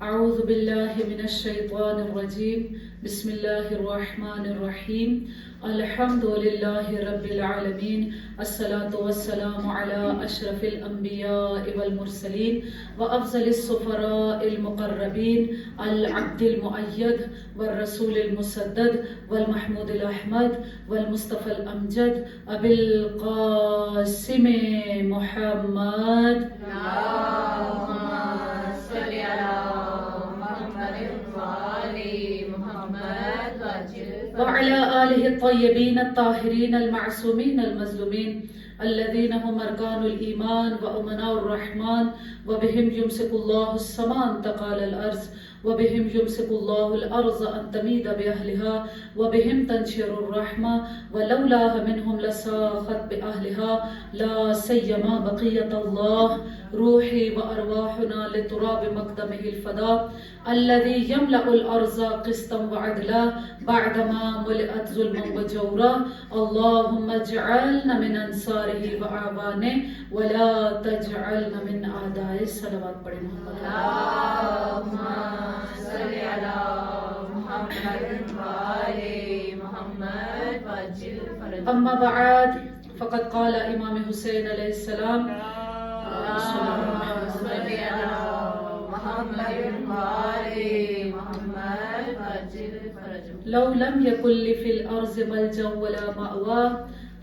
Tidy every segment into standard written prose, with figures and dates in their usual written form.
أعوذ بالله من الشيطان الرجيم بسم الله الرحمن الرحيم الحمد لله رب العالمين الصلاة والسلام على أشرف الأنبياء والمرسلين وأفضل السفراء المقربين العبد المؤيد والرسول المسدد والمحمود الأحمد والمصطفى الأمجد أبي القاسم محمد وعلى آله الطيبين الطاهرين المعصومين المظلومين الذين هم أركان الإيمان وأمناء الرحمن وبهم يمسك الله السماء أن تقال الأرض وبهم يمسك الله الأرض أن تميد بأهلها وبهم تنشر الرحمة ولولاها منهم لساخت بأهلها لا سيما بقية الله روحي وأرواحنا لتراب مقدمه الفداء الذي يملأ الأرض قسطا وعدلا بعدما ملئت ظلما وجورا اللهم اجعلنا من أنصاره وأعوانه ولا تجعلنا من أعدائه صلوات پڑھیں محمد اللهم صل على محمد وآل محمد وعجل فرجهم. أما بعد فقد قال إمام حسين عليه السلام اللهم صل على محمد وآل محمد وعجل فرجهم. لو لم يكن لي في الأرض ملجأ ولا مأوى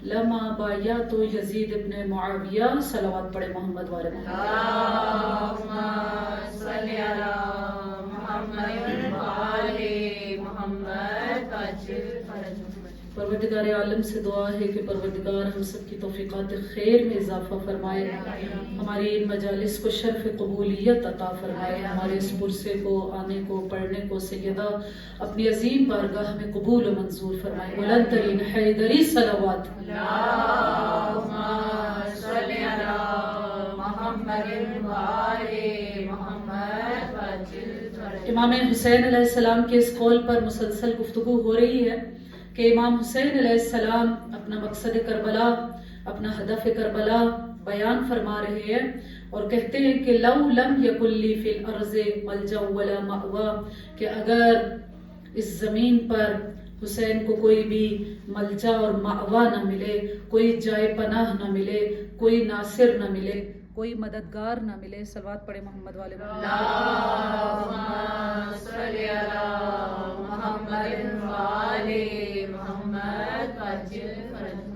لما بايعت يزيد بن معاوية صلوات پڑھیں محمد والے محمد. اللهم صل على محمد وآل محمد وعجل فرجهم. پروردگار عالم سے دعا ہے کہ پروردگار ہم سب کی توفیقات خیر میں اضافہ فرمائے، ہماری ان مجالس کو شرف قبولیت عطا فرمائے، ہمارے اس پرسے کو آنے کو پڑھنے کو سیدہ اپنی عظیم بارگاہ میں قبول و منظور فرمائے. بلند ترین حیدری صلوات. اللهم صل على محمد وآل محمد وعجل فرجهم. امام حسین علیہ السلام کے اس قول پر مسلسل گفتگو ہو رہی ہے کہ امام حسین علیہ السلام اپنا مقصد کربلا، اپنا ہدف کربلا بیان فرما رہے ہیں اور کہتے ہیں کہ لو لم یکن لی فی الارض ملجا ولا مأوی، کہ اگر اس زمین پر حسین کو کوئی بھی ملجا اور مأوی نہ ملے، کوئی جائے پناہ نہ ملے، کوئی ناصر نہ ملے، کوئی مددگار نہ ملے. صلوات پڑھے محمد والے محمد. اللهم صل على محمد وآل محمد وعجل فرجهم.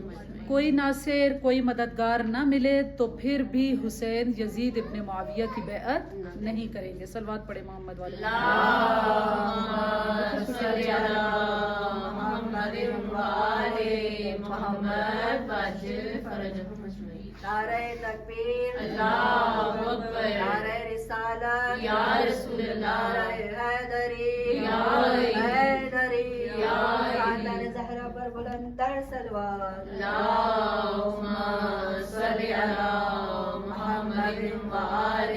کوئی ناصر کوئی مددگار نہ ملے تو پھر بھی حسین یزید ابن معاویہ کی بیعت نہیں کریں گے. صلوات پڑھے محمد والے. اللهم صل على محمد وآل محمد وعجل فرجهم. نعرہ تکبیر، اللہ اکبر، نعرہ رسالت، یا رسول اللہ، نعرہ حیدری، یا حیدری، یا خاندان زہرا پر بلند تر صلوات. اللهم صل على محمد وآل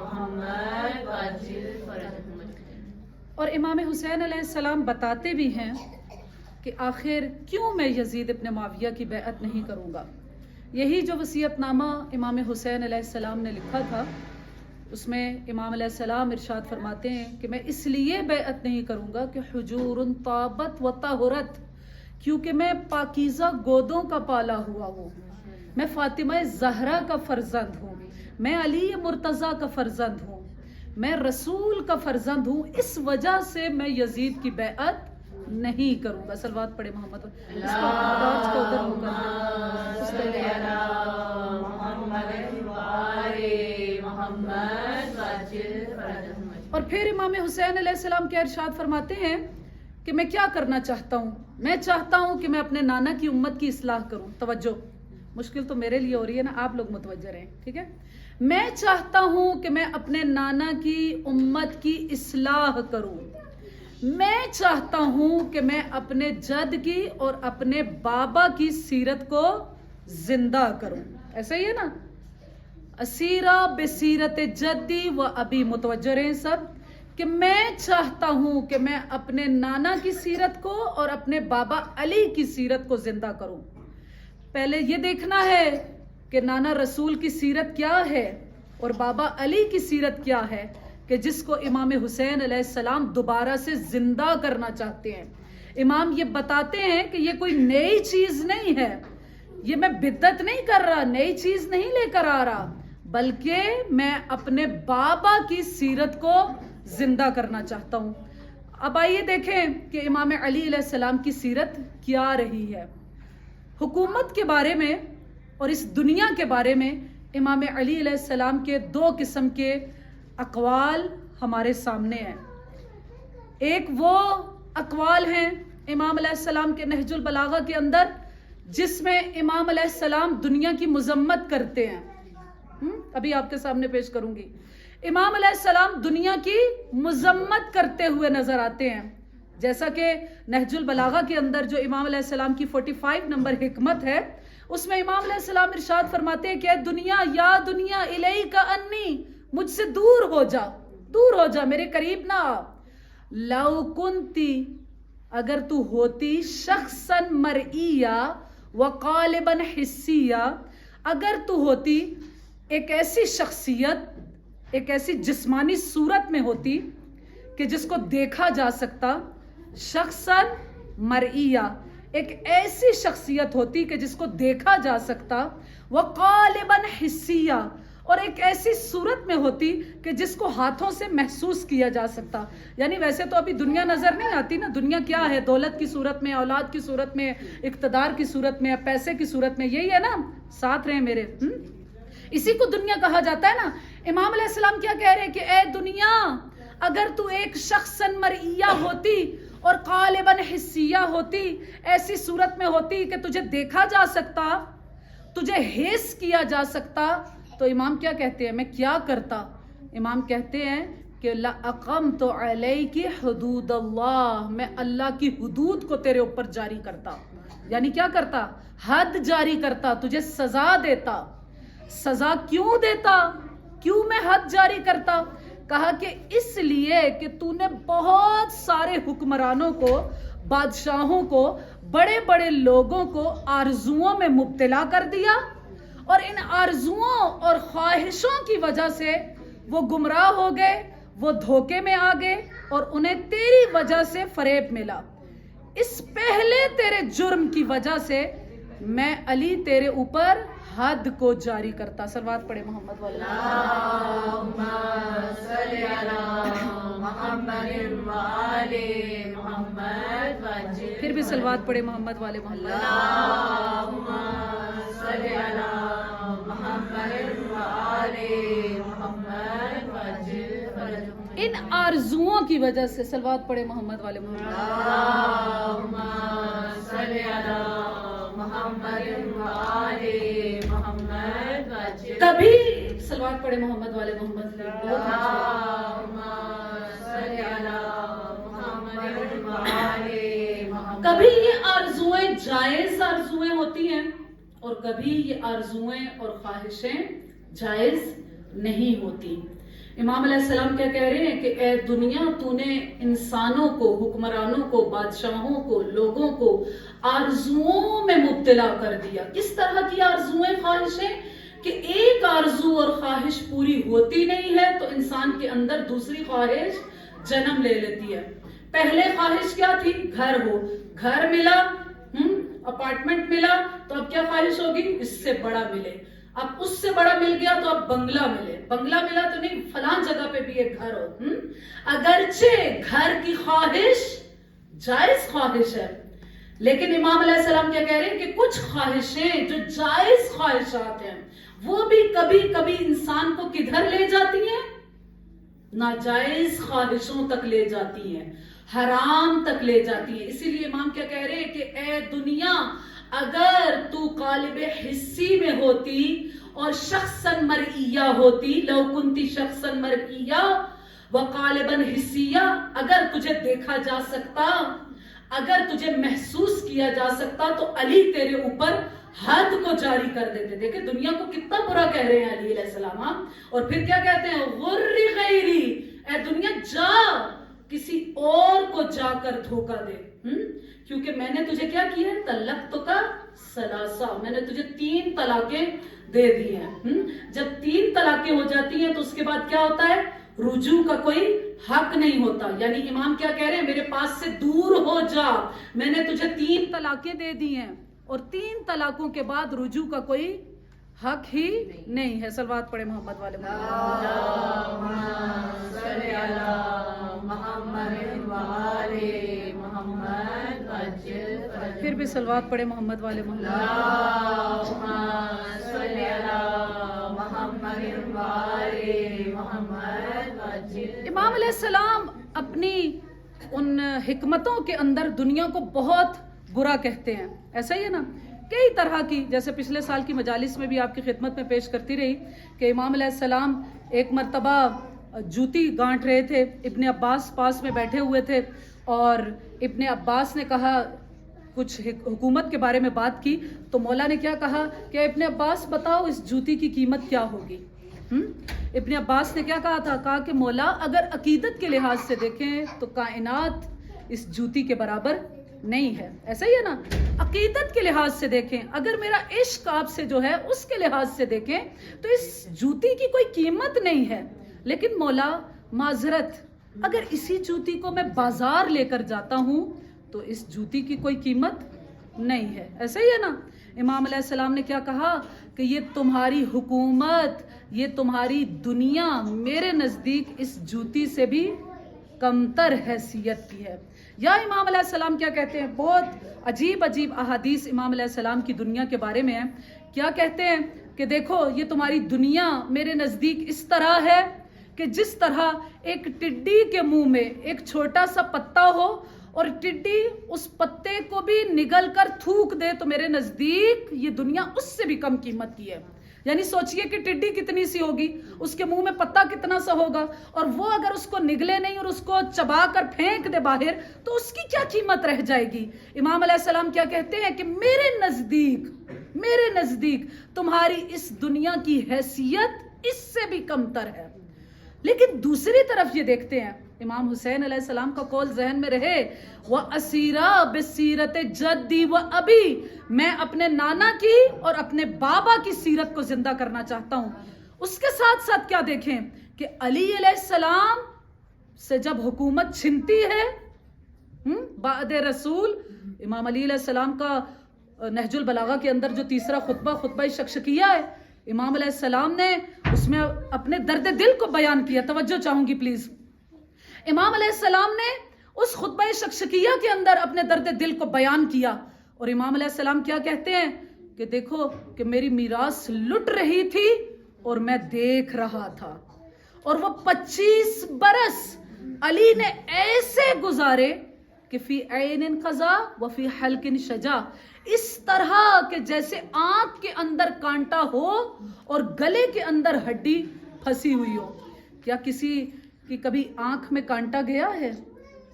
محمد وعجل فرجهم. اور امام حسین علیہ السلام بتاتے بھی ہیں کہ آخر کیوں میں یزید ابن معاویہ کی بیعت نہیں کروں گا. یہی جو وصیت نامہ امام حسین علیہ السلام نے لکھا تھا، اس میں امام علیہ السلام ارشاد فرماتے ہیں کہ میں اس لیے بیعت نہیں کروں گا کہ حجور طابت و طہرت، کیونکہ میں پاکیزہ گودوں کا پالا ہوا ہوں، میں فاطمہ زہرا کا فرزند ہوں، میں علی مرتضیٰ کا فرزند ہوں، میں رسول کا فرزند ہوں، اس وجہ سے میں یزید کی بیعت نہیں کروں گا. صلوات پڑھے محمد. اس کا آواز کو ادھر ہو کر صل على محمد وآل محمد وعجل فرجهم. اور پھر امام حسین علیہ السلام کیا ارشاد فرماتے ہیں کہ میں کیا کرنا چاہتا ہوں. میں چاہتا ہوں کہ میں اپنے نانا کی امت کی اصلاح کروں. توجہ، مشکل تو میرے لیے ہو رہی ہے نا، آپ لوگ متوجہ رہیں، ٹھیک ہے. میں چاہتا ہوں کہ میں اپنے نانا کی امت کی اصلاح کروں. میں چاہتا ہوں کہ میں اپنے جد کی اور اپنے بابا کی سیرت کو زندہ کروں. ایسا ہی ہے نا، اسیرہ بسیرت جدی و ابی. متوجہ رہیں سب کہ میں چاہتا ہوں کہ میں اپنے نانا کی سیرت کو اور اپنے بابا علی کی سیرت کو زندہ کروں. پہلے یہ دیکھنا ہے کہ نانا رسول کی سیرت کیا ہے اور بابا علی کی سیرت کیا ہے، کہ جس کو امام حسین علیہ السلام دوبارہ سے زندہ کرنا چاہتے ہیں. امام یہ بتاتے ہیں کہ یہ کوئی نئی چیز نہیں ہے, یہ میں بدعت نہیں کر رہا, نئی چیز نہیں لے کر آ رہا, بلکہ میں اپنے بابا کی سیرت کو زندہ کرنا چاہتا ہوں. اب آئیے دیکھیں کہ امام علی علیہ السلام کی سیرت کیا رہی ہے. حکومت کے بارے میں اور اس دنیا کے بارے میں امام علی علیہ السلام کے 2 قسم کے اقوال ہمارے سامنے ہیں. ایک وہ اقوال ہیں امام علیہ السلام کے نہج البلاغہ کے اندر جس میں امام علیہ السلام دنیا کی مذمت کرتے ہیں. ابھی آپ کے سامنے پیش کروں گی. امام علیہ السلام دنیا کی مذمت کرتے ہوئے نظر آتے ہیں, جیسا کہ نہج البلاغہ کے اندر جو امام علیہ السلام کی 45 نمبر حکمت ہے, اس میں امام علیہ السلام ارشاد فرماتے ہیں کہ اے دنیا, یا دنیا الیک انی, مجھ سے دور ہو جا, دور ہو جا, میرے قریب نہ آ. لو کنتی, اگر تو ہوتی, شخصا مرئیہ وقالبا حسیہ, اگر تو ہوتی ایک ایسی شخصیت, ایک ایسی جسمانی صورت میں ہوتی کہ جس کو دیکھا جا سکتا, شخصا مرئیہ, ایک ایسی شخصیت ہوتی کہ جس کو دیکھا جا سکتا, وقالبا حسیہ, اور ایک ایسی صورت میں ہوتی کہ جس کو ہاتھوں سے محسوس کیا جا سکتا. یعنی ویسے تو ابھی دنیا نظر نہیں آتی نا, دنیا کیا ہے, دولت کی صورت میں, اولاد کی صورت میں, اقتدار کی صورت میں, پیسے کی صورت میں, یہی ہے نا, ساتھ رہے میرے, اسی کو دنیا کہا جاتا ہے نا. امام علیہ السلام کیا کہہ رہے ہیں کہ اے دنیا, اگر تو ایک شخصا مرئیہ ہوتی اور قالباً حسیہ ہوتی, ایسی صورت میں ہوتی کہ تجھے دیکھا جا سکتا, تجھے حس کیا جا سکتا, تو امام کیا کہتے ہیں, میں کیا کرتا؟ امام کہتے ہیں کہ لَأَقَمْتُ عَلَيْكِ حُدُودَ اللَّهِ, میں اللہ کی حدود کو تیرے اوپر جاری کرتا. یعنی کیا کرتا؟ حد جاری کرتا, تجھے سزا دیتا. سزا کیوں دیتا, کیوں میں حد جاری کرتا؟ کہا کہ اس لیے کہ تو نے بہت سارے حکمرانوں کو, بادشاہوں کو, بڑے بڑے لوگوں کو آرزوؤں میں مبتلا کر دیا, اور ان آرزوؤں اور خواہشوں کی وجہ سے وہ گمراہ ہو گئے, وہ دھوکے میں آ گئے, اور انہیں تیری وجہ سے فریب ملا. اس پہلے تیرے جرم کی وجہ سے میں علی تیرے اوپر حد کو جاری کرتا. صلوات پڑھے محمد والے اللہم صلی علی محمد وآل محمد وجل. پھر بھی صلوات پڑھے محمد والے محمد. اللہم صلی علی محمد وآل محمد وجل. ان آرزوؤں کی وجہ سے صلوات پڑھے محمد والے محمد. اللہم صلی علی محمد وآل محمد وجل. کبھی صلوات پڑھے محمد والے محمد. اللہم صلی علی محمد وآل محمد. کبھی یہ آرزویں جائز آرزویں ہوتی ہیں, اور کبھی یہ آرزویں اور خواہشیں جائز نہیں ہوتی. امام علیہ السلام کیا کہہ رہے ہیں کہ اے دنیا, تو نے انسانوں کو, حکمرانوں کو, بادشاہوں کو, لوگوں کو آرزوؤں میں مبتلا کر دیا. کس طرح کی آرزویں, خواہشیں, کہ ایک آرزو اور خواہش پوری ہوتی نہیں ہے تو انسان کے اندر دوسری خواہش جنم لے لیتی ہے. پہلے خواہش کیا تھی, گھر ہو, گھر ملا, اپارٹمنٹ ملا, تو اب کیا خواہش ہوگی, اس سے بڑا ملے. اب اس سے بڑا مل گیا تو اب بنگلہ ملے, بنگلہ ملا تو نہیں, فلاں جگہ پہ بھی ایک گھر ہو. اگرچہ گھر کی خواہش جائز خواہش ہے, لیکن امام علیہ السلام کیا کہہ رہے ہیں کہ کچھ خواہشیں جو جائز خواہشات ہیں وہ بھی کبھی کبھی انسان کو کدھر لے جاتی ہیں, ناجائز خواہشوں تک لے جاتی ہیں, حرام تک لے جاتی ہیں. اسی لیے امام کیا کہہ رہے ہیں کہ اے دنیا, اگر تو قالب حسی میں ہوتی اور شخصا مرئیہ ہوتی, لو کنتی شخصا مرئیہ وقالبا حسیہ, اگر تجھے دیکھا جا سکتا, اگر تجھے محسوس کیا جا سکتا, تو علی تیرے اوپر حد کو جاری کر دیتے. دیکھیں دنیا کو کتنا برا کہہ رہے ہیں علی علیہ السلام. اور پھر کیا کہتے ہیں, غری غیری, اے دنیا جا کسی اور کو جا کر دھوکہ دے, کیونکہ میں نے تجھے کیا کیا ہے, طلقتک ثلاثہ, میں نے تجھے 3 طلاقیں دے دی ہیں. جب 3 طلاقیں ہو جاتی ہیں تو اس کے بعد کیا ہوتا ہے, رجوع کا کوئی حق نہیں ہوتا. یعنی امام کیا کہہ رہے ہیں؟ میرے پاس سے دور ہو جا، میں نے تجھے 3 طلاقیں دے دی ہیں اور 3 طلاقوں کے بعد رجوع کا کوئی حق ہی نہیں ہے. صلوات پڑھے محمد والے پھر بھی صلوات پڑھے محمد والے امام علیہ السلام اپنی ان حکمتوں کے اندر دنیا کو بہت برا کہتے ہیں. ایسا ہی ہے نا، کئی طرح کی، جیسے پچھلے سال کی مجالس میں بھی آپ کی خدمت میں پیش کرتی رہی کہ امام علیہ السلام ایک مرتبہ جوتی گانٹ رہے تھے، ابن عباس پاس میں بیٹھے ہوئے تھے اور ابن عباس نے کہا، کچھ حکومت کے بارے میں بات کی تو مولا نے کیا کہا کہ ابن عباس بتاؤ اس جوتی کی قیمت کیا ہوگی. ابن عباس نے کیا کہا تھا؟ کہا کہ مولا اگر عقیدت کے لحاظ سے دیکھیں تو کائنات اس جوتی کے برابر نہیں ہے. ایسا ہی ہے نا، عقیدت کے لحاظ سے دیکھیں، اگر میرا عشق آپ سے جو ہے اس کے لحاظ سے دیکھیں تو اس جوتی کی کوئی قیمت نہیں ہے. لیکن مولا معذرت، اگر اسی جوتی کو میں بازار لے کر جاتا ہوں تو اس جوتی کی کوئی قیمت نہیں ہے. ایسا ہی ہے نا. امام علیہ السلام نے کیا کہا کہ یہ تمہاری حکومت، یہ تمہاری دنیا میرے نزدیک اس جوتی سے بھی کمتر حیثیت کی ہے. یا امام علیہ السلام کیا کہتے ہیں؟ بہت عجیب عجیب احادیث امام علیہ السلام کی دنیا کے بارے میں ہیں. کیا کہتے ہیں کہ دیکھو یہ تمہاری دنیا میرے نزدیک اس طرح ہے کہ جس طرح ایک ٹڈی کے منہ میں ایک چھوٹا سا پتا ہو اور ٹڈی اس پتے کو بھی نگل کر تھوک دے تو میرے نزدیک یہ دنیا اس سے بھی کم قیمت کی ہے. یعنی سوچئے کہ ٹڈی کتنی سی ہوگی، اس کے منہ میں پتا کتنا سا ہوگا، اور وہ اگر اس کو نگلے نہیں اور اس کو چبا کر پھینک دے باہر تو اس کی کیا قیمت رہ جائے گی. امام علیہ السلام کیا کہتے ہیں کہ میرے نزدیک تمہاری اس دنیا کی حیثیت اس سے بھی کمتر ہے. لیکن دوسری طرف یہ دیکھتے ہیں، امام حسین علیہ السلام کا قول ذہن میں رہے، وَأَسِيرَا بِسِيرَتِ جَدِّي وَأَبِي، میں اپنے نانا کی اور اپنے بابا کی سیرت کو زندہ کرنا چاہتا ہوں. اس کے ساتھ ساتھ کیا دیکھیں کہ علی علیہ السلام سے جب حکومت چھنتی ہے بعد رسول، امام علی علیہ السلام کا نہج البلاغہ کے اندر جو تیسرا خطبہ شکشکیہ ہے، امام علیہ السلام نے اس میں اپنے درد دل کو بیان کیا. توجہ چاہوں گی پلیز. امام علیہ السلام نے اس خطبہ شکشکیہ کے اندر اپنے درد دل کو بیان کیا اور امام علیہ السلام کیا کہتے ہیں کہ دیکھو کہ میری میراث لٹ رہی تھی اور میں دیکھ رہا تھا، اور وہ 25 برس علی نے ایسے گزارے کہ فی عین قضا و فی حلق شجا، اس طرح کہ جیسے آنکھ کے اندر کانٹا ہو اور گلے کے اندر ہڈی پھنسی ہوئی ہو. کیا کسی کی کبھی آنکھ میں کانٹا گیا ہے؟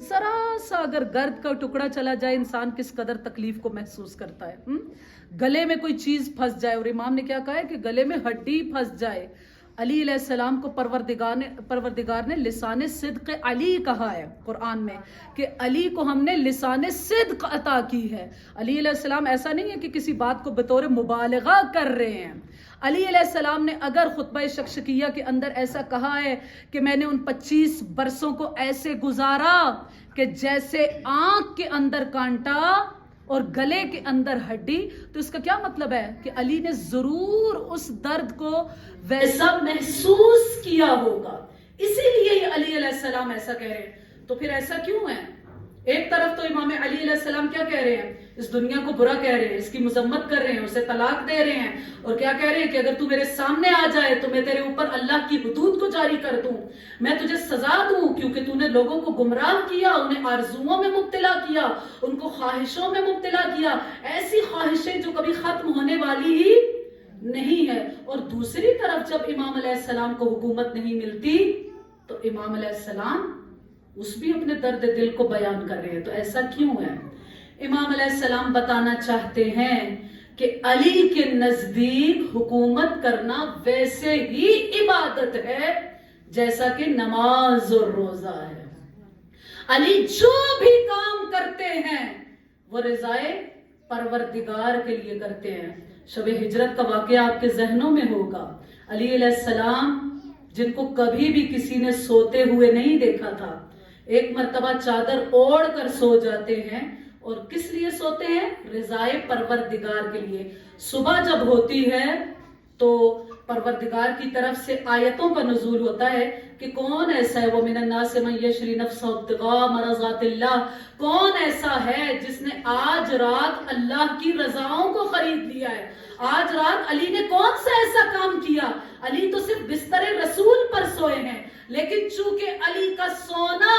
ذرا سا اگر گرد کا ٹکڑا چلا جائے انسان کس قدر تکلیف کو محسوس کرتا ہے. گلے میں کوئی چیز پھنس جائے، اور امام نے کیا کہا ہے کہ گلے میں ہڈی پھنس جائے. علی علیہ السلام کو پروردگار نے لسان صدق علی کہا ہے قرآن میں کہ علی کو ہم نے لسان صدق عطا کی ہے. علی علیہ السلام ایسا نہیں ہے کہ کسی بات کو بطور مبالغہ کر رہے ہیں. علی علیہ السلام نے اگر خطبہ شکشکیہ کے اندر ایسا کہا ہے کہ میں نے ان 25 برسوں کو ایسے گزارا کہ جیسے آنکھ کے اندر کانٹا اور گلے کے اندر ہڈی، تو اس کا کیا مطلب ہے کہ علی نے ضرور اس درد کو ویسا محسوس کیا ہوگا، اسی لیے یہ علی علیہ السلام ایسا کہہ رہے ہیں. تو پھر ایسا کیوں ہے؟ ایک طرف تو امام علی علیہ السلام کیا کہہ رہے ہیں؟ اس دنیا کو برا کہہ رہے ہیں، اس کی مذمت کر رہے ہیں، اسے طلاق دے رہے ہیں، اور کیا کہہ رہے ہیں کہ اگر تو میرے سامنے آ جائے تو میں تیرے اوپر اللہ کی حدود کو جاری کر دوں، میں تجھے سزا دوں، کیونکہ تو نے لوگوں کو گمراہ کیا، انہیں آرزوؤں میں مبتلا کیا، ان کو خواہشوں میں مبتلا کیا، ایسی خواہشیں جو کبھی ختم ہونے والی ہی نہیں ہے. اور دوسری طرف جب امام علیہ السلام کو حکومت نہیں ملتی تو امام علیہ السلام اس بھی اپنے درد دل کو بیان کر رہے ہیں. تو ایسا کیوں ہے؟ امام علیہ السلام بتانا چاہتے ہیں کہ علی کے نزدیک حکومت کرنا ویسے ہی عبادت ہے جیسا کہ نماز اور روزہ ہے. علی جو بھی کام کرتے ہیں وہ رضائے پروردگار کے لیے کرتے ہیں. شب ہجرت کا واقعہ آپ کے ذہنوں میں ہوگا. علی علیہ السلام جن کو کبھی بھی کسی نے سوتے ہوئے نہیں دیکھا تھا، ایک مرتبہ چادر اوڑھ کر سو جاتے ہیں، اور کس لیے سوتے ہیں؟ رضائے پروردگار کے لیے۔ صبح جب ہوتی ہے تو پروردگار کی طرف سے آیتوں کا نزول ہوتا ہے کہ کون ایسا ہے، وہ من الناس من یشری نفسہ ابتغاء مرضات اللہ، کون ایسا ہے جس نے آج رات اللہ کی رضاؤں کو خرید لیا ہے۔ آج رات علی نے کون سا ایسا کام کیا؟ علی تو صرف بستر رسول پر سوئے ہیں، لیکن چونکہ علی کا سونا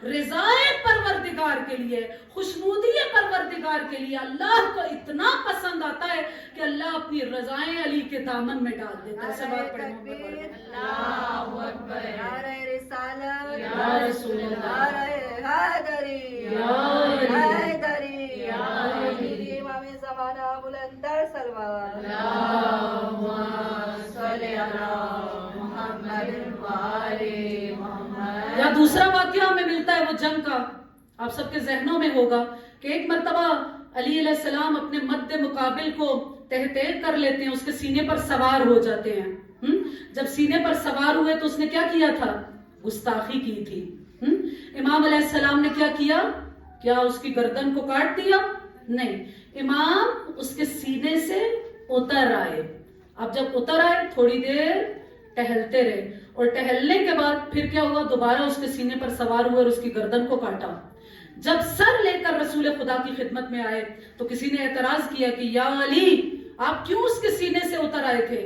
رضائے پروردگار کے لیے، خوشنودی پروردگار کے لیے اللہ کو اتنا پسند آتا ہے کہ اللہ اپنی رضائیں علی کے دامن میں ڈال دیتا ہے۔ سبحان تکبیر، اللہ اکبر، نعرہ رسالت، یا رسول اللہ، نعرہ حیدری، یا علی، حیدری، یا علی، امام زمانہ بلندر سلوات۔ اللہم صلی علی محمد وآل محمد۔ یا دوسرا واقعہ ہمیں ملتا ہے وہ جنگ کا، آپ سب کے ذہنوں میں ہوگا کہ ایک مرتبہ علی علیہ السلام اپنے مد مقابل کو تحت کر لیتے ہیں، اس کے سینے پر سوار ہو جاتے ہیں۔ جب سینے پر سوار ہوئے تو اس نے کیا کیا تھا؟ گستاخی کی تھی۔ امام علیہ السلام نے کیا کیا؟ کیا اس کی گردن کو کاٹ دیا؟ نہیں، امام اس کے سینے سے اتر آئے۔ اب جب اتر آئے تھوڑی دیر ٹہلتے رہے، اور ٹہلنے کے بعد پھر کیا ہوا؟ دوبارہ اس کے سینے پر سوار ہوئے اور اس کی گردن کو کاٹا۔ جب سر لے کر رسول خدا کی خدمت میں آئے تو کسی نے اعتراض کیا کہ یا علی، آپ کیوں اس کے سینے سے اتر آئے تھے؟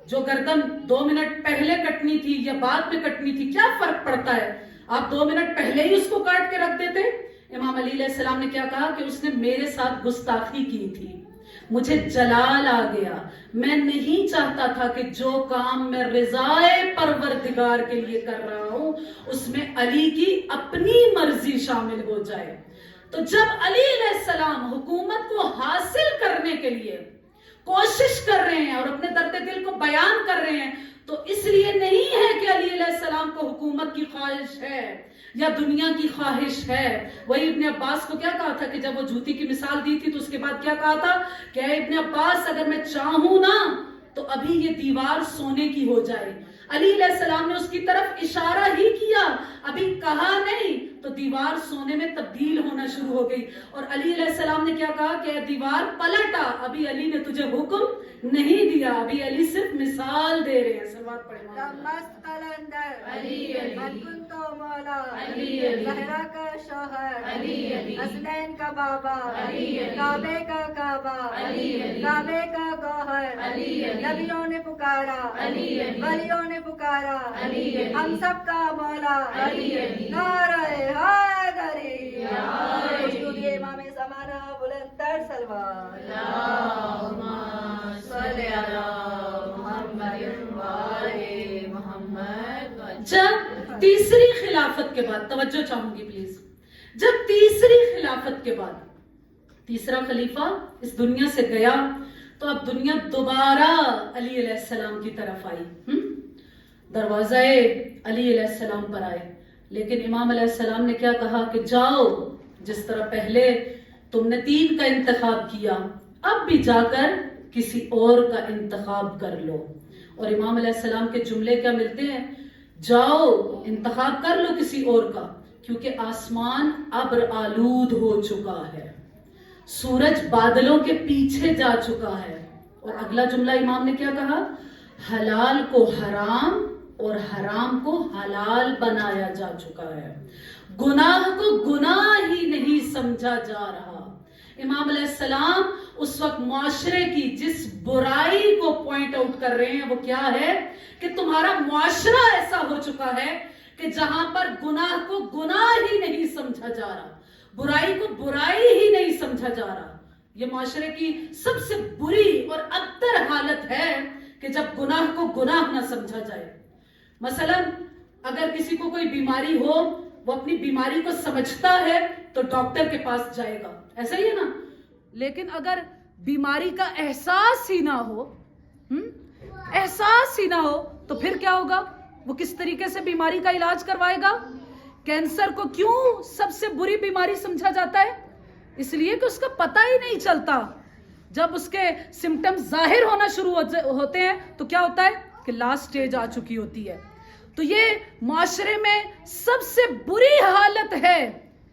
جو گردن 2 منٹ پہلے کٹنی تھی یا بعد میں کٹنی تھی، کیا فرق پڑتا ہے؟ آپ 2 منٹ پہلے ہی اس کو کاٹ کے رکھ دیتے۔ امام علی علیہ السلام نے کیا کہا کہ اس نے میرے ساتھ گستاخی کی تھی، مجھے جلال آ گیا، میں نہیں چاہتا تھا کہ جو کام میں رضائے پروردگار کے لیے کر رہا ہوں اس میں علی کی اپنی مرضی شامل ہو جائے۔ تو جب علی علیہ السلام حکومت کو حاصل کرنے کے لیے کوشش کر رہے ہیں اور اپنے درد دل کو بیان کر رہے ہیں، تو اس لیے نہیں ہے کہ علی علیہ السلام کو حکومت کی خواہش ہے یا دنیا کی خواہش ہے۔ وہی ابن عباس کو کیا کہا تھا کہ جب وہ جوتی کی مثال دی تھی تو اس کے بعد کیا کہا تھا کہ اے ابن عباس، اگر میں چاہوں نا تو ابھی یہ دیوار سونے کی ہو جائے۔ علی علیہ السلام نے اس کی طرف اشارہ ہی کیا، ابھی کہا نہیں، تو دیوار سونے میں تبدیل ہونا شروع ہو گئی۔ اور علی علیہ السلام نے کیا کہا کہ اے دیوار پلٹا، ابھی علی نے تجھے حکم نہیں دیا، ابھی علی صرف مثال دے رہے ہیں۔ سلوات پڑھیں۔ مست قلندر، علی علی، مدکن تو مولا، علی علی، زہرا کا شوہر، علی علی، حسنین کا بابا، علی علی، کعبے کا کعبہ، علی علی، کعبے کا گوہر، علی علی، نبیوں نے پکارا، علی علی، ولیوں نے پکارا، علی علی، ہم سب کا مولا، علی علی، نعرہ حیدری، یا علی، خوشنودی امام زمانہ بلندر سلوات۔ اللہم صلی علی محمد وآل محمد۔ جب تیسری خلافت کے بعد، توجہ چاہوں گی پلیز، جب تیسری خلافت کے بعد تیسرا خلیفہ اس دنیا سے گیا تو اب دنیا دوبارہ علی علیہ السلام کی طرف آئی، دروازہ علی علیہ السلام پر آئے۔ لیکن امام علیہ السلام نے کیا کہا کہ جاؤ، جس طرح پہلے تم نے 3 کا انتخاب کیا، اب بھی جا کر کسی اور کا انتخاب کر لو۔ اور امام علیہ السلام کے جملے کیا ملتے ہیں؟ جاؤ انتخاب کر لو کسی اور کا، کیونکہ آسمان ابر آلود ہو چکا ہے، سورج بادلوں کے پیچھے جا چکا ہے۔ اور اگلا جملہ امام نے کیا کہا؟ حلال کو حرام اور حرام کو حلال بنایا جا چکا ہے، گناہ کو گناہ ہی نہیں سمجھا جا رہا۔ امام علیہ السلام اس وقت معاشرے کی جس برائی کو پوائنٹ آؤٹ کر رہے ہیں وہ کیا ہے کہ تمہارا معاشرہ ایسا ہو چکا ہے کہ جہاں پر گناہ کو گناہ ہی نہیں سمجھا جا رہا، برائی کو برائی ہی نہیں سمجھا جا رہا۔ یہ معاشرے کی سب سے بری اور ابتر حالت ہے کہ جب گناہ کو گناہ نہ سمجھا جائے۔ مثلا اگر کسی کو کوئی بیماری ہو، وہ اپنی بیماری کو سمجھتا ہے تو ڈاکٹر کے پاس جائے گا، ایسا ہی ہے نا؟ لیکن اگر بیماری کا احساس ہی نہ ہو، احساس ہی نہ ہو تو پھر کیا ہوگا؟ وہ کس طریقے سے بیماری کا علاج کروائے گا؟ کینسر کو کیوں سب سے بری بیماری سمجھا جاتا ہے؟ اس لیے کہ اس کا پتہ ہی نہیں چلتا۔ جب اس کے سمٹمز ظاہر ہونا شروع ہوتے ہیں تو کیا ہوتا ہے کہ لاسٹ سٹیج آ چکی ہوتی ہے۔ تو یہ معاشرے میں سب سے بری حالت ہے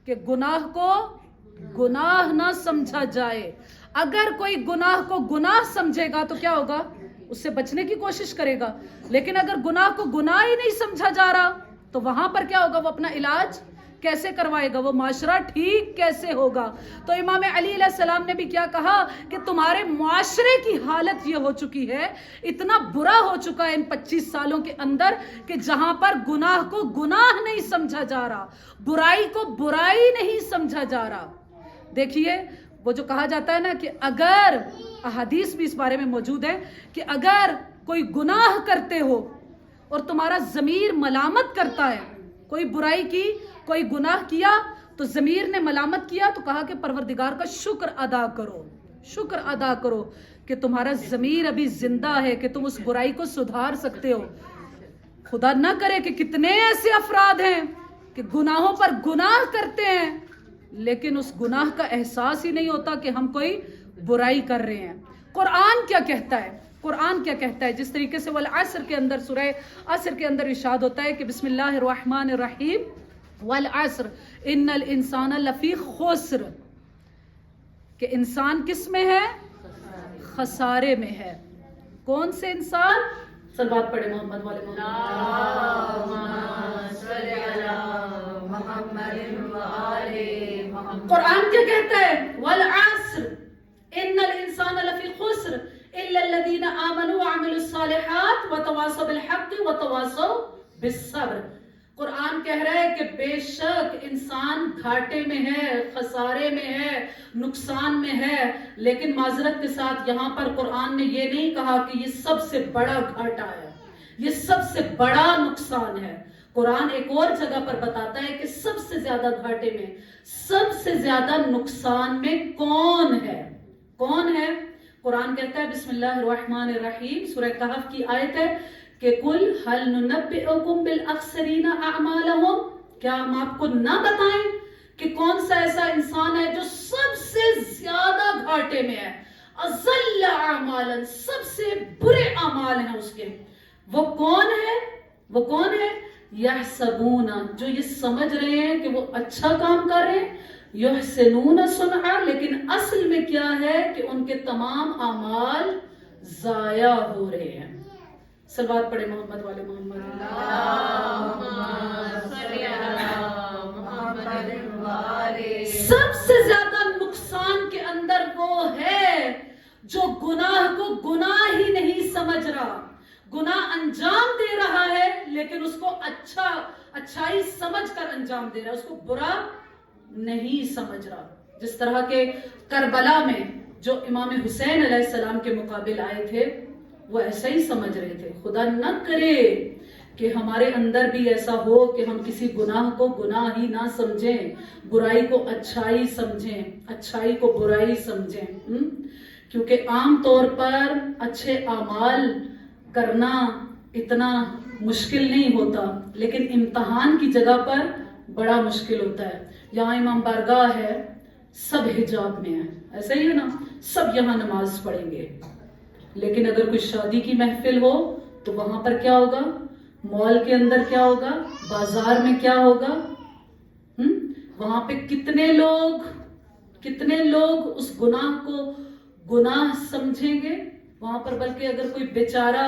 کہ گناہ کو گناہ نہ سمجھا جائے. اگر کوئی گناہ کو گناہ سمجھے گا تو کیا ہوگا؟ اس سے بچنے کی کوشش کرے گا. لیکن اگر گناہ کو گناہ ہی نہیں سمجھا جا رہا تو وہاں پر کیا ہوگا؟ وہ اپنا علاج کیسے کروائے گا؟ وہ معاشرہ ٹھیک کیسے ہوگا؟ تو امام علی علیہ السلام نے بھی کیا کہا کہ تمہارے معاشرے کی حالت یہ ہو چکی ہے، اتنا برا ہو چکا ہے ان 25 سالوں کے اندر کہ جہاں پر گناہ کو گناہ نہیں سمجھا جا رہا، برائی کو برائی نہیں سمجھا جا رہا. دیکھیے وہ جو کہا جاتا ہے نا کہ اگر احادیث بھی اس بارے میں موجود ہے کہ اگر کوئی گناہ کرتے ہو اور تمہارا ضمیر ملامت کرتا ہے، کوئی برائی کی، کوئی گناہ کیا تو ضمیر نے ملامت کیا تو کہا کہ پروردگار کا شکر ادا کرو، شکر ادا کرو کہ تمہارا ضمیر ابھی زندہ ہے کہ تم اس برائی کو سدھار سکتے ہو. خدا نہ کرے کہ کتنے ایسے افراد ہیں کہ گناہوں پر گناہ کرتے ہیں لیکن اس گناہ کا احساس ہی نہیں ہوتا کہ ہم کوئی برائی کر رہے ہیں. قرآن کیا کہتا ہے؟ قرآن کیا کہتا ہے؟ جس طریقے سے والعصر کے اندر، سورہ عصر کے اندر ارشاد ہوتا ہے کہ بسم اللہ الرحمن الرحیم والعصر ان الانسان لفی خسر، کہ انسان کس میں ہے؟ خسارے میں ہے. کون سے انسان؟ صلوات پڑھے محمد والے محمد. قرآن کیا کہتا ہے؟ والعصر ان الانسان لفی خسر الا الذين آمنوا وعملوا الصالحات وتواصوا بالحق وتواصوا بالصبر. قرآن کہہ رہا ہے کہ بے شک انسان گھاٹے میں ہے، خسارے میں ہے، نقصان میں ہے. لیکن معذرت کے ساتھ یہاں پر قرآن نے یہ نہیں کہا کہ یہ سب سے بڑا گھاٹا ہے، یہ سب سے بڑا نقصان ہے. قرآن ایک اور جگہ پر بتاتا ہے کہ سب سے زیادہ گھاٹے میں، سب سے زیادہ نقصان میں کون ہے؟ کون ہے؟ قرآن کہتا ہے بسم اللہ الرحمن الرحیم، سورہ کہف کی آیت ہے کہ قل هل ننبئکم بالاخسرین اعمالهم، کیا ہم آپ کو نہ بتائیں کہ کون سا ایسا انسان ہے جو سب سے زیادہ گھاٹے میں ہے، اضل اعمالا، سب سے برے اعمال ہیں اس کے. وہ کون ہے؟ وہ کون ہے؟ یحسبون، جو یہ سمجھ رہے ہیں کہ وہ اچھا کام کر رہے ہیں، یحسنون صنعا، لیکن اصل میں کیا ہے کہ ان کے تمام اعمال ضائع ہو رہے ہیں. صلوات پڑھے محمد والے محمد. سب سے زیادہ نقصان کے اندر وہ ہے جو گناہ کو گناہ ہی نہیں سمجھ رہا، گناہ انجام دے رہا ہے لیکن اس کو اچھائی سمجھ کر انجام دے رہا ہے، اس کو برا نہیں سمجھ رہا. جس طرح کے کربلا میں جو امام حسین علیہ السلام کے مقابل آئے تھے وہ ایسا ہی سمجھ رہے تھے. خدا نہ کرے کہ ہمارے اندر بھی ایسا ہو کہ ہم کسی گناہ کو گناہ ہی نہ سمجھیں، برائی کو اچھائی سمجھیں، اچھائی کو برائی سمجھیں. کیونکہ عام طور پر اچھے اعمال کرنا اتنا مشکل نہیں ہوتا لیکن امتحان کی جگہ پر بڑا مشکل ہوتا ہے. یہاں امام بارگاہ ہے، سب حجاب میں ہے، ایسا ہی ہے نا، سب یہاں نماز پڑھیں گے. لیکن اگر کوئی شادی کی محفل ہو تو وہاں پر کیا ہوگا؟ مال کے اندر کیا ہوگا؟ بازار میں کیا ہوگا؟ وہاں پہ کتنے لوگ اس گناہ کو گناہ سمجھیں گے وہاں پر، بلکہ اگر کوئی بیچارہ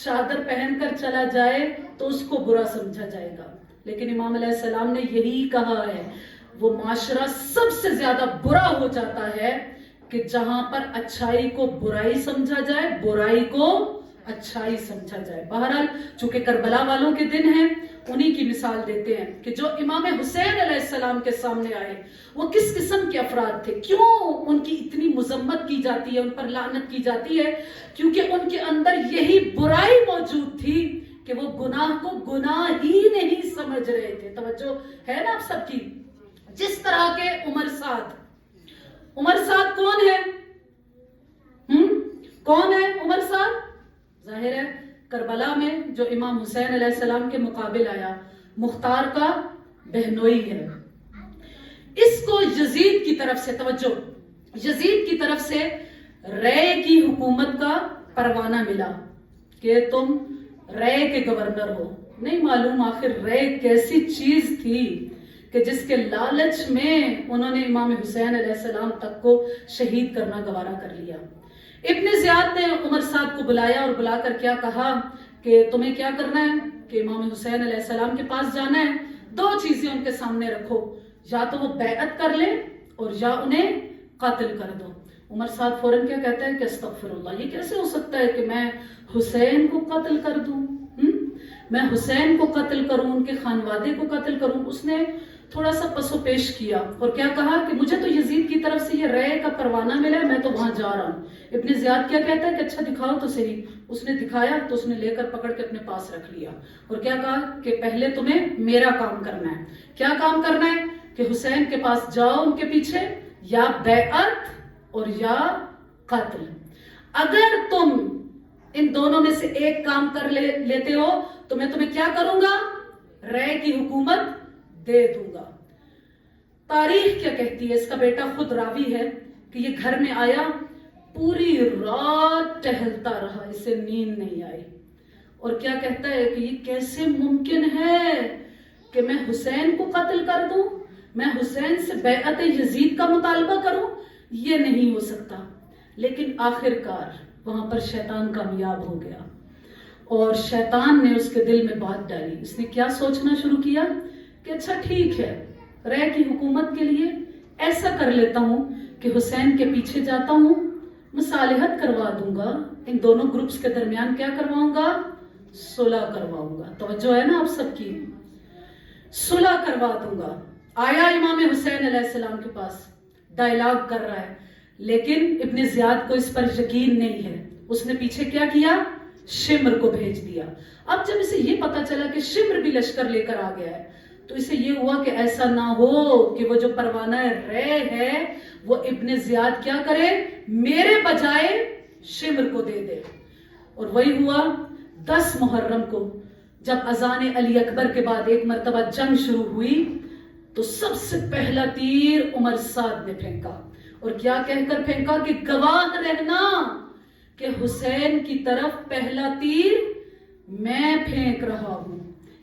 چادر پہن کر چلا جائے تو اس کو برا سمجھا جائے گا. لیکن امام علیہ السلام نے یہی کہا ہے، وہ معاشرہ سب سے زیادہ برا ہو جاتا ہے کہ جہاں پر اچھائی کو برائی سمجھا جائے، برائی کو اچھائی سمجھا جائے. بہرحال چونکہ کربلا والوں کے دن ہیں، انہی کی مثال دیتے ہیں کہ جو امام حسین علیہ السلام کے سامنے آئے وہ کس قسم کے افراد تھے، کیوں ان کی اتنی مذمت کی جاتی ہے، ان پر لعنت کی جاتی ہے؟ کیونکہ ان کے اندر یہی برائی موجود تھی کہ وہ گناہ کو گناہ ہی نہیں سمجھ رہے تھے. توجہ ہے نا آپ سب کی؟ جس طرح کے عمر سعد کون ہے؟ کون ہے عمر سعد؟ ظاہر ہے کربلا میں جو امام حسین علیہ السلام کے مقابل آیا، مختار کا بہنوئی ہے. اس کو یزید کی طرف سے، توجہ، یزید کی طرف سے رے کی حکومت کا پروانہ ملا کہ تم رے کے گورنر ہو. نہیں معلوم آخر رے کیسی چیز تھی کہ جس کے لالچ میں انہوں نے امام حسین علیہ السلام تک کو شہید کرنا گوارا کر لیا۔ ابن زیاد نے عمر سعد کو بلایا اور بلا کر کیا کہا کہ تمہیں کیا کرنا ہے کہ امام حسین علیہ السلام کے پاس جانا ہے، دو چیزیں ان کے سامنے رکھو، یا تو وہ بیعت کر لیں اور یا انہیں قتل کر دو۔ عمر سعد فوراً کیا کہتا ہے کہ استغفر اللہ، یہ کیسے ہو سکتا ہے کہ میں حسین کو قتل کر دوں، میں حسین کو قتل کروں، ان کے خانوادے کو قتل کروں۔ اس نے تھوڑا سا پس و پیش کیا اور کیا کہا کہ مجھے تو یزید کی طرف سے یہ رے کا پروانہ ملا ہے، میں تو وہاں جا رہا ہوں۔ ابن زیاد کیا کہتا ہے کہ اچھا دکھاؤ تو صحیح۔ اس نے دکھایا تو اس نے لے کر پکڑ کے اپنے پاس رکھ لیا اور کیا کہا کہ پہلے تمہیں میرا کام کرنا ہے۔ کیا کام کرنا ہے کہ حسین کے پاس جاؤ، ان کے پیچھے یا بیعت اور یا قتل۔ اگر تم ان دونوں میں سے ایک کام کر لیتے ہو تو میں تمہیں کیا کروں گا، رے کی حکومت دے دوں گا۔ تاریخ کیا کہتی ہے، اس کا بیٹا خود راوی ہے کہ یہ گھر میں آیا، پوری رات ٹہلتا رہا، اسے نیند نہیں آئی، اور کیا کہتا ہے کہ یہ کیسے ممکن ہے کہ میں حسین کو قتل کر دوں، میں حسین سے بیعت یزید کا مطالبہ کروں، یہ نہیں ہو سکتا۔ لیکن آخر کار وہاں پر شیطان کامیاب ہو گیا اور شیطان نے اس کے دل میں بات ڈالی۔ اس نے کیا سوچنا شروع کیا کہ اچھا ٹھیک ہے، رے کی حکومت کے لیے ایسا کر لیتا ہوں کہ حسین کے پیچھے جاتا ہوں، مصالحت کروا دوں گا، ان دونوں گروپس کے درمیان کیا کرواؤں گا، صلح کرواؤں گا۔ توجہ ہے نا آپ سب کی، صلح کروا دوں گا۔ آیا امام حسین علیہ السلام کے پاس، ڈائلاگ کر رہا ہے، لیکن ابن زیاد کو اس پر یقین نہیں ہے۔ اس نے پیچھے کیا کیا، شمر کو بھیج دیا۔ اب جب اسے یہ پتا چلا کہ شمر بھی لشکر لے کر آ گیا ہے تو اسے یہ ہوا کہ ایسا نہ ہو کہ وہ جو پروانہ رے ہے وہ ابن زیاد کیا کرے، میرے بجائے شمر کو دے دے۔ اور وہی ہوا 10 محرم کو جب اذان علی اکبر کے بعد ایک مرتبہ جنگ شروع ہوئی تو سب سے پہلا تیر عمر سعد نے پھینکا، اور کیا کہہ کر پھینکا کہ گواہ رہنا کہ حسین کی طرف پہلا تیر میں پھینک رہا ہوں۔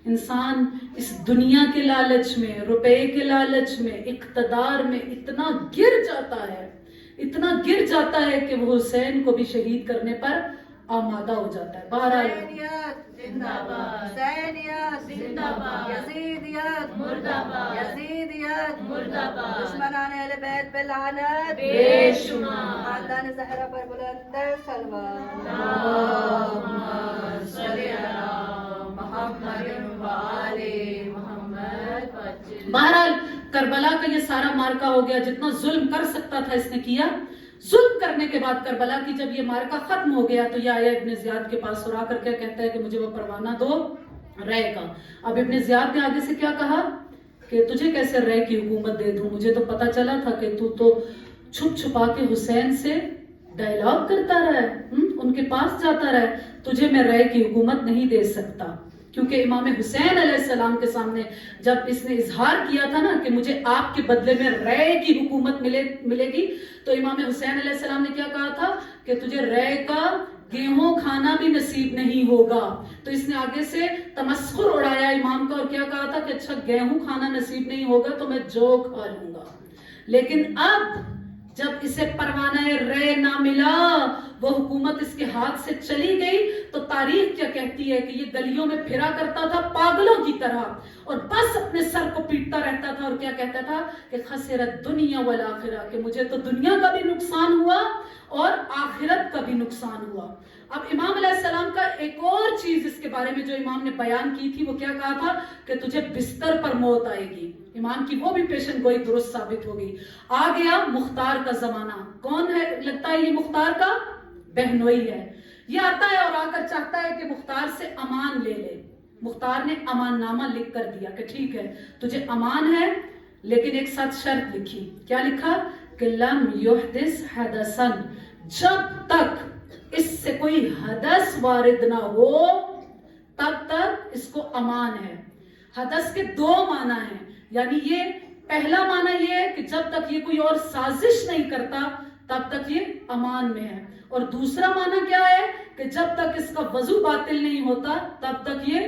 انسان اس دنیا کے لالچ میں، روپے کے لالچ میں، اقتدار میں اتنا گر جاتا ہے کہ وہ حسین کو بھی شہید کرنے پر آمادہ ہو جاتا ہے۔ بہرحال زندہ باد، حسینیت زندہ باد، یزیدیت مردہ باد، یزیدیت مردہ باد، دشمنان اہل بیت پہ لعنت بے شمار۔ خاندان زہرا پر بلند تر سلوات۔ اللہم صلی علی محمد و آل محمد وسلم۔ بہرحال کربلا کا یہ سارا مارکا ہو گیا، جتنا ظلم کر سکتا تھا اس نے کیا۔ ظلم کرنے کے بعد کربلا کی جب یہ مارکا ختم ہو گیا تو یہ آیا ابن زیاد کے پاس اور آ کر کیا کہتا ہے کہ مجھے وہ پروانہ دو رے کا۔ اب ابن زیاد نے آگے سے کیا کہا کہ تجھے کیسے رے کی حکومت دے دوں، مجھے تو پتا چلا تھا کہ تو چھپ چھپا کے حسین سے ڈائلاگ کرتا رہا ہے، ان کے پاس جاتا رہا ہے، تجھے میں رے کی حکومت نہیں دے سکتا۔ کیونکہ امام حسین علیہ السلام کے سامنے جب اس نے اظہار کیا تھا نا کہ مجھے آپ کے بدلے میں رے کی حکومت ملے گی تو امام حسین علیہ السلام نے کیا کہا تھا کہ تجھے رے کا گیہوں کھانا بھی نصیب نہیں ہوگا۔ تو اس نے آگے سے تمسخر اڑایا امام کا اور کیا کہا تھا کہ اچھا گیہوں کھانا نصیب نہیں ہوگا تو میں جو کھا لوں گا۔ لیکن اب جب اسے پروانہ رے نہ ملا، وہ حکومت اس کے ہاتھ سے چلی گئی، تو تاریخ کیا کہتی ہے کہ یہ گلیوں میں پھرا کرتا تھا پاگلوں کی طرح اور بس اپنے سر کو پیٹتا رہتا تھا اور کیا کہتا تھا کہ خسرت دنیا والآخرہ، کہ مجھے تو دنیا کا بھی نقصان ہوا اور آخرت کا بھی نقصان ہوا۔ اب امام علیہ السلام کا ایک اور چیز اس کے بارے میں جو امام نے بیان کی تھی وہ کیا کہا تھا کہ تجھے بستر پر موت آئے گی۔ امام کی وہ بھی پیشن گوئی درست ثابت ہوگی۔ آ گیا مختار کا زمانہ۔ کون ہے لگتا ہے یہ مختار کا؟ بہنوئی ہے۔ یہ آتا ہے اور آ کر چاہتا ہے کہ مختار سے امان لے لے۔ مختار نے امان نامہ لکھ کر دیا کہ ٹھیک ہے تجھے امان ہے، لیکن ایک ساتھ شرط لکھی۔ کیا لکھا کہ لم یحدث حدثا، جب تک اس سے کوئی حدث وارد نہ ہو تب تک اس کو امان ہے۔ حدث کے 2 معنی ہیں، یعنی یہ پہلا معنی یہ ہے کہ جب تک یہ کوئی اور سازش نہیں کرتا تب تک یہ امان میں ہے، اور دوسرا معنی کیا ہے کہ جب تک اس کا وضو باطل نہیں ہوتا تب تک یہ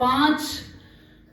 5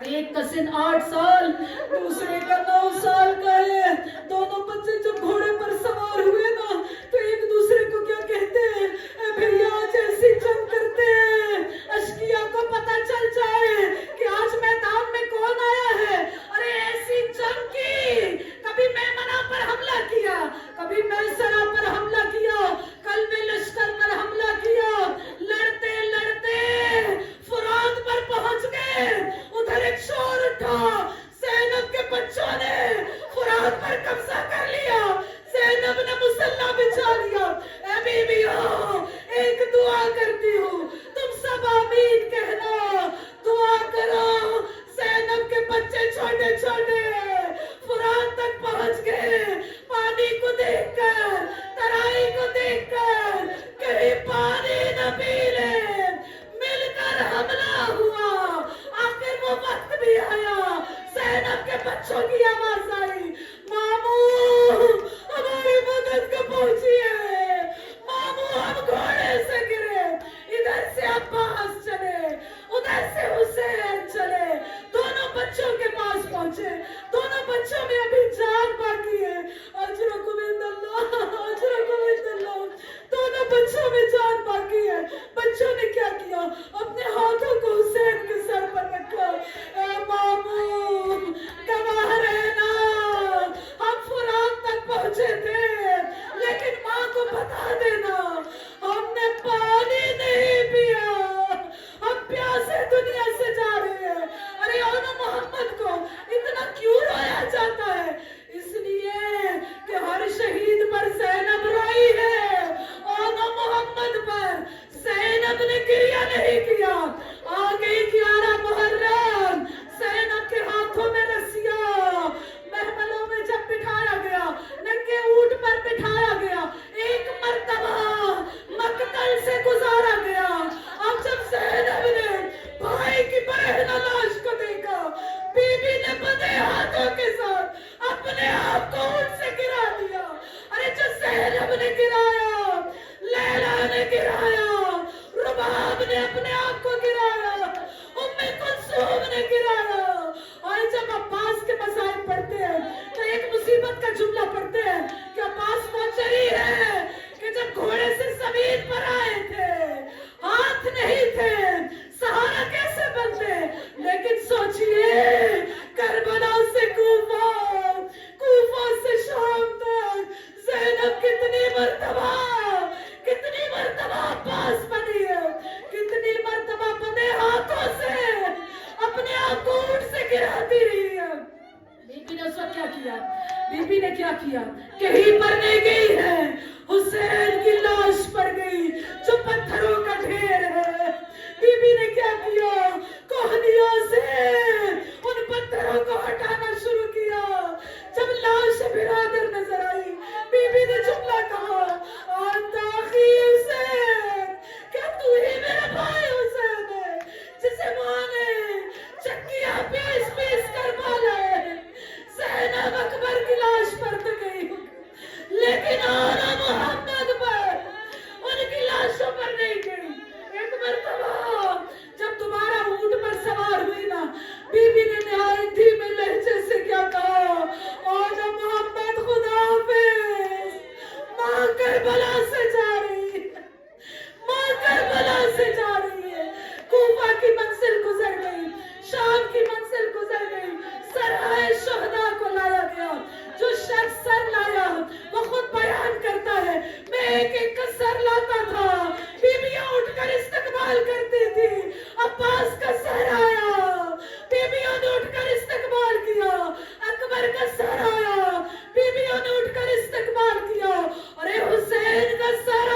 ایک کا سن 8 سال دوسرے کا 9 سال کا ہے. دونوں بچے جب گھوڑے پر سوار ہوئے نا تو ایک دوسرے کو کیا کہتے ہیں؟ اے بھیا آج ایسی جنگ کرتے ہیں اشقیاء کو پتہ چل جائے کہ آج میدان میں کون آیا ہے. ارے ایسی جنگ کی کبھی میمنہ پر حملہ کیا, کبھی میسرہ پر حملہ کیا, کل میں لشکر پر حملہ کیا. لڑتے لڑتے فرات پر پہنچ گئے. ادھر ایک شور اٹھا, زینب کے بچوں نے فرات پر قبضہ کر لیا. زینب نے مسلح بچھا لیا. اے بیویوں ایک دعا کرتی ہوں, تم سب آمین کہنا, دعا کرو. زینب کے بچے چھوٹے چھوٹے فرات تک پہنچ گئے. پانی کو دیکھ کر, ترائی کو دیکھ کر کہیں پانی نہ پی لے, مل کر حملہ ہوا. آخر وہ وقت بھی آیا, زینب کے بچوں کی آواز آئی, ماموں ہماری مدد کو پہنچیے, ماموں ہم گھوڑے سے گرے. ادھر سے عباس چلے, ادھر سے حسین چلے, دونوں بچوں کے پاس پہنچے. دونوں بچوں میں ابھی جان باقی ہے. اجرکم عند اللہ, اجرکم عند اللہ. دونوں بچوں میں جان باقی ہے. بچوں نے کیا کیا؟ اپنے ہاتھوں کو حسین کے سر پر رکھا. اے ماموں گواہ رہنا, ہم فرات تک پہنچے تھے لیکن ماں کو بتا دینا ہم نے پانی نہیں پیا, ہم پیاسے دنیا سے جا رہے ہیں. ارے اونو محمد کو اتنا کیوں رویا جاتا ہے؟ اس لیے کہ ہر شہید پر زینب روئی ہے, اونو محمد پر زینب نے گریہ نہیں کیا. آ گئی 11 محرم, زینب کے ہاتھوں میں رسیاں, محملوں میں جب بٹھایا گیا, ننگے اونٹ پر بٹھایا گیا, ایک مرتبہ مقتل سے گزارا گیا. اب جب زینب نے بھائی کی برہنہ لاش کو دیکھا, بی بی نے بدے ہاتھوں کے ساتھ اپنے آپ کو اونٹ سے گرا دیا. ارے جو زینب نے گرایا, لیلا نے گرایا, رباب نے اپنے آپ کو گرایا, ام کلثوم نے گرایا. اور جب عباس کے مسائل پڑھتے ہیں تو ایک مصیبت کا جملہ پڑھتے ہیں کہ عباس پہنچی ہے کہ جب گھوڑے سے زمین پر آئے تھے, ہاتھ نہیں تھے, سہارا کیسے بنتے. لیکن سوچئے کربلا سے کوفہ, کوفہ سے شام تک زینب کتنی مرتبہ عباس بنی ہے, کتنی مرتبہ بدے ہاتھوں سے اپنے آپ کو اونٹ سے گراتی رہی ہے. بی بی نے اس وقت کیا کیا؟ بی بی نے کیا کیا؟ کہیں پر نہیں گئی ہے, حسین کی لاش پر گئی جو پتھروں کا ڈھیر ہے. بی بی نے کیا کیا؟ کوہنیوں سے ان پتھروں کو ہٹانا شروع کیا. جب لاش برادر نظر آئی, بی بی نے جملہ کہا, آنت اخی حسین, کیا تو ہی میرا بھائی حسین ہے جسے ماں نے چکیاں پیس پیس کر مالا ہے. زینب اکبر کی لاش پر تو گئی لیکن آنا محمد پر, ان کی لاشوں پر نہیں گئی. ایک مرتبہ جب دوبارہ اونٹ پر سوار ہوئی نا, بی بی نے نہایت دھیمے لہجے سے کیا کہا, آنا محمد خدا حافظ, ماں کربلا سے جا رہی ہے, ماں کربلا سے جا رہی ہے. کوفہ کی منزل گزر گئی, شام کی منزل گزر گئی, سرائے شہداء کو لایا گیا. جو شخص سر لایا وہ خود بیان کرتا ہے, میں ایک ایک کا سر لاتا تھا, بیویاں اٹھ کر استقبال کرتی تھی. عباس کا سر آیا, بیویوں نے اٹھ کر استقبال کیا. اکبر کا سر آیا, بیویوں نے اٹھ کر استقبال کیا. ارے حسین کا سر